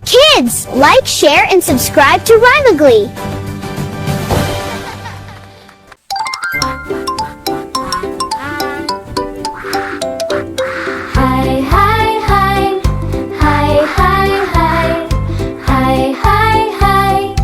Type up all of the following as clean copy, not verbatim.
Kids, like, share, and subscribe to Rhymagly. Hi, hi, hi. Hi, hi, hi. Hi, hi, hi.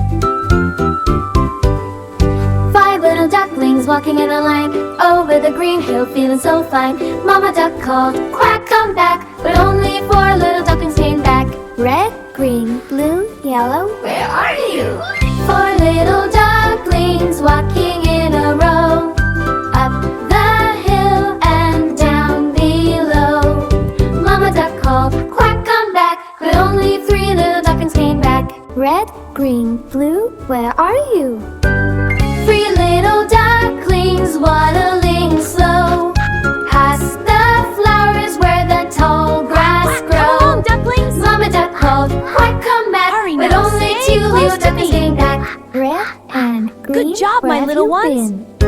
5 little ducklings walking in a line over the green hill, feeling so fine. Mama duck called, quack, come back, but only 4 little ducklings came back. Red, green, blue, yellow. Where are you? 4 little ducklings walking in a row, up the hill and down below. Mama duck called, quack, come back, but only 3 little ducklings came back. Red, green, blue, where are you? 3 little ducklings waddling slow, past the flowers where the tall grass grows. Come on, ducklings! Mama duck called, quack, come back, Hurry but now, only stay 2 close little to ducklings me. came back. Red and green. Good job, where my have little you ones. been? 2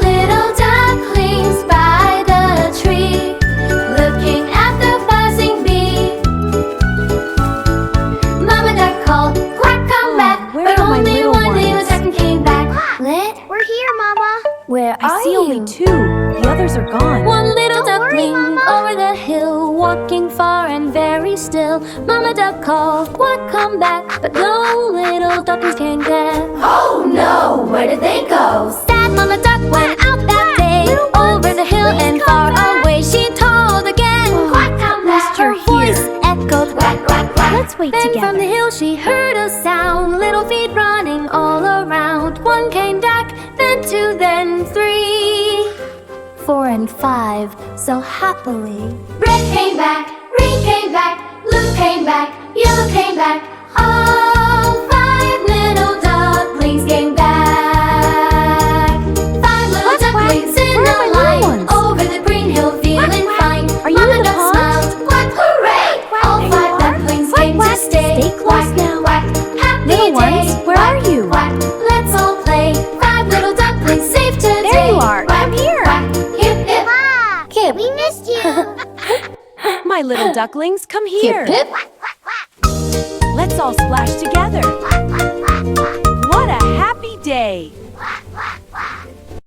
little ducklings by the tree, looking at the buzzing bee. Mama duck called, quack, come back, where but are my only little 1 little ones? duckling came back. Lit, we're here, Mama. Where I are see you? only 2. The others are gone. 1 little Don't worry, duckling Mama. over the hill, walking far and very still. Mama duck called, quack, come back, but no little ducklings came back. Oh no, where did they go? Sad Mama duck went out that day, over the hill and far away. She told again, quack, come back. you're Her voice here. echoed, quack, quack, quack. Let's wait Then together. from the hill she heard a sound, little feet running all around. 1 came back, then 2, then 3, 4 and 5, so happily. Red came back, green came back, blue came back, yellow came back. All 5 little ducklings came back. 5 little ducklings in Where are a my line, little ones? over the green hill, feeling fine. Are you Mama in the duck pond? smiled, quack, hooray! All 5 ducklings came to stay. Stay close Quack, now. quack, happy Little day. ones, where Quack, are you? Quack, let's all play. 5 little ducklings safe today. There you are. Quack, Come here. Quack, hip, hip. Ah, we missed you. My little ducklings, come here. Hip, hip. Let's all splash together. What a happy day.